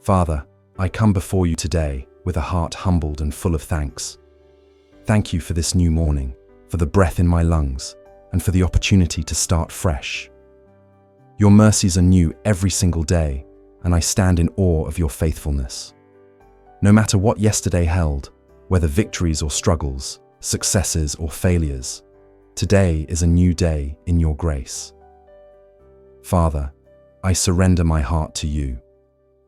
Father, I come before you today with a heart humbled and full of thanks. Thank you for this new morning, for the breath in my lungs, and for the opportunity to start fresh. Your mercies are new every single day, and I stand in awe of your faithfulness. No matter what yesterday held, whether victories or struggles, successes or failures, today is a new day in your grace. Father, I surrender my heart to you.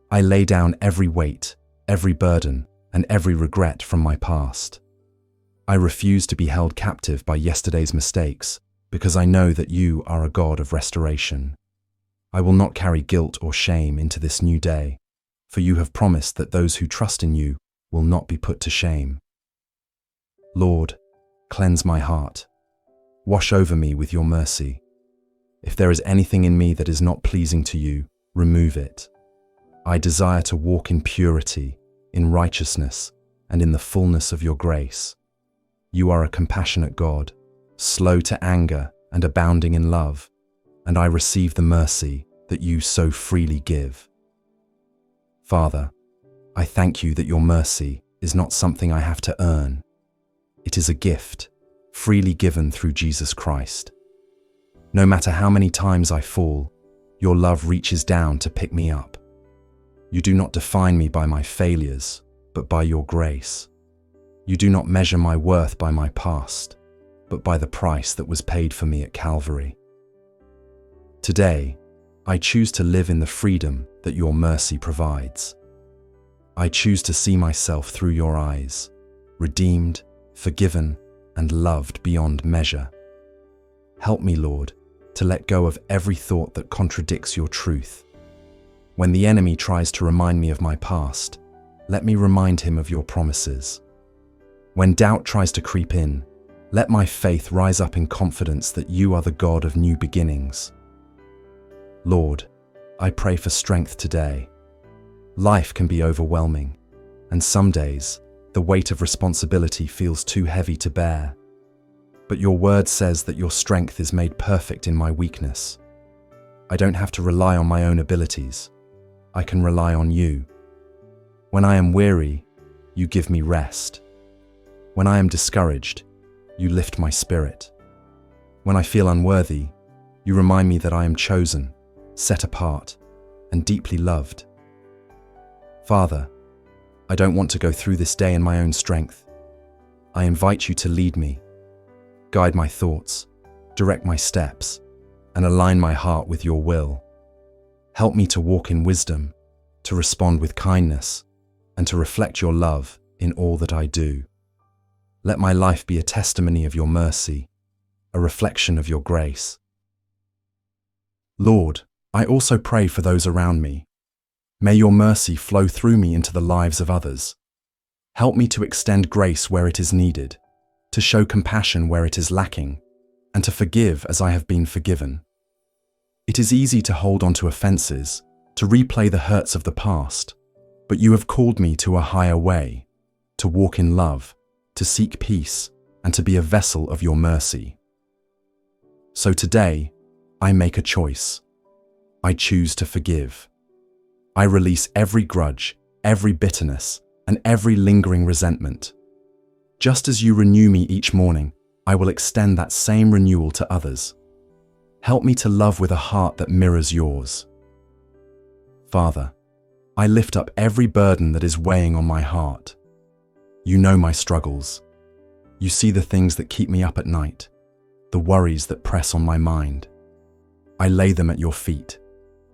I lay down every weight, every burden, and every regret from my past. I refuse to be held captive by yesterday's mistakes because I know that you are a God of restoration. I will not carry guilt or shame into this new day, for you have promised that those who trust in you will not be put to shame. Lord, cleanse my heart. Wash over me with your mercy. If there is anything in me that is not pleasing to you, remove it. I desire to walk in purity, in righteousness, and in the fullness of your grace. You are a compassionate God, slow to anger and abounding in love, and I receive the mercy that you so freely give. Father, I thank you that your mercy is not something I have to earn. It is a gift, freely given through Jesus Christ. No matter how many times I fall, your love reaches down to pick me up. You do not define me by my failures, but by your grace. You do not measure my worth by my past, but by the price that was paid for me at Calvary. Today, I choose to live in the freedom that your mercy provides. I choose to see myself through your eyes, redeemed, forgiven, and loved beyond measure. Help me, Lord, to let go of every thought that contradicts your truth. When the enemy tries to remind me of my past, let me remind him of your promises. When doubt tries to creep in, let my faith rise up in confidence that you are the God of new beginnings. Lord, I pray for strength today. Life can be overwhelming, and some days the weight of responsibility feels too heavy to bear. But your word says that your strength is made perfect in my weakness. I don't have to rely on my own abilities. I can rely on you. When I am weary, you give me rest. When I am discouraged, you lift my spirit. When I feel unworthy, you remind me that I am chosen, set apart, and deeply loved. Father, I don't want to go through this day in my own strength. I invite you to lead me, guide my thoughts, direct my steps, and align my heart with your will. Help me to walk in wisdom, to respond with kindness, and to reflect your love in all that I do. Let my life be a testimony of your mercy, a reflection of your grace. Lord, I also pray for those around me. May your mercy flow through me into the lives of others. Help me to extend grace where it is needed, to show compassion where it is lacking, and to forgive as I have been forgiven. It is easy to hold on to offenses, to replay the hurts of the past, but you have called me to a higher way, to walk in love, to seek peace, and to be a vessel of your mercy. So today, I make a choice. I choose to forgive. I release every grudge, every bitterness, and every lingering resentment. Just as you renew me each morning, I will extend that same renewal to others. Help me to love with a heart that mirrors yours. Father, I lift up every burden that is weighing on my heart. You know my struggles. You see the things that keep me up at night, the worries that press on my mind. I lay them at your feet,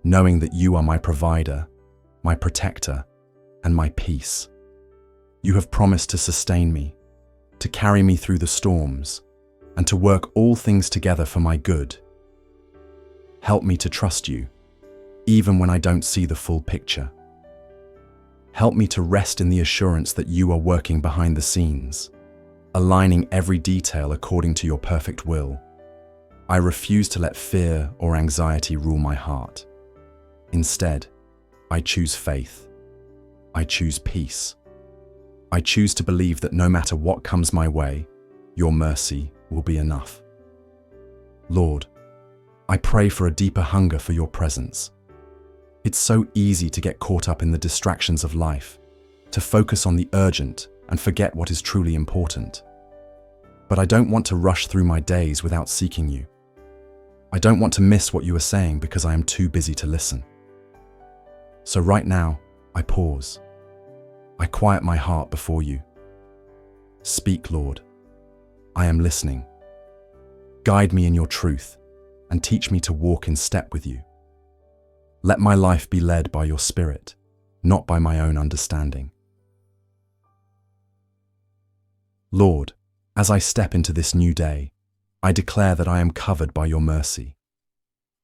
knowing that you are my provider, my protector, and my peace. You have promised to sustain me, to carry me through the storms, and to work all things together for my good. Help me to trust you, even when I don't see the full picture. Help me to rest in the assurance that you are working behind the scenes, aligning every detail according to your perfect will. I refuse to let fear or anxiety rule my heart. Instead, I choose faith. I choose peace. I choose to believe that no matter what comes my way, your mercy will be enough. Lord, I pray for a deeper hunger for your presence. It's so easy to get caught up in the distractions of life, to focus on the urgent and forget what is truly important. But I don't want to rush through my days without seeking you. I don't want to miss what you are saying because I am too busy to listen. So right now, I pause. I quiet my heart before you. Speak, Lord. I am listening. Guide me in your truth and teach me to walk in step with you. Let my life be led by your Spirit, not by my own understanding. Lord, as I step into this new day, I declare that I am covered by your mercy.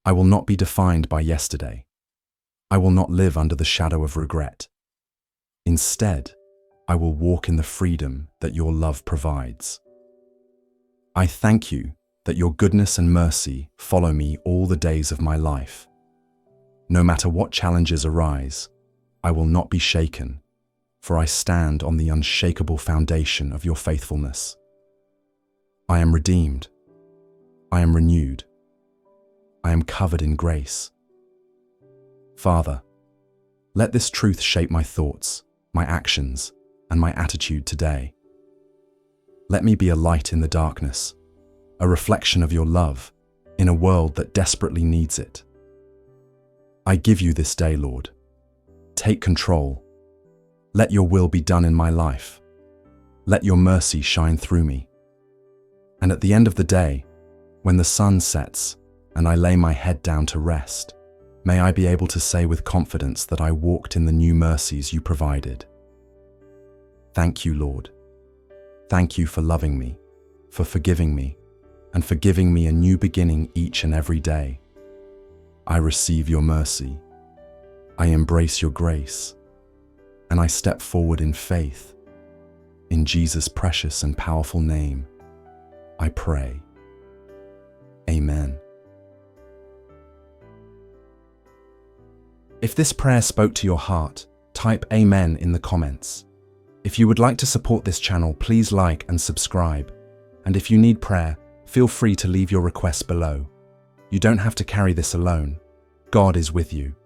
I will not be defined by yesterday. I will not live under the shadow of regret. Instead, I will walk in the freedom that your love provides. I thank you that your goodness and mercy follow me all the days of my life. No matter what challenges arise, I will not be shaken, for I stand on the unshakable foundation of your faithfulness. I am redeemed. I am renewed. I am covered in grace. Father, let this truth shape my thoughts, my actions, and my attitude today. Let me be a light in the darkness, a reflection of your love in a world that desperately needs it. I give you this day, Lord. Take control. Let your will be done in my life. Let your mercy shine through me. And at the end of the day, when the sun sets and I lay my head down to rest, may I be able to say with confidence that I walked in the new mercies you provided. Thank you, Lord. Thank you for loving me, for forgiving me, and for giving me a new beginning each and every day. I receive your mercy. I embrace your grace, and I step forward in faith. In Jesus' precious and powerful name, I pray. Amen. If this prayer spoke to your heart, type Amen in the comments. If you would like to support this channel, please like and subscribe. And if you need prayer, feel free to leave your requests below. You don't have to carry this alone. God is with you.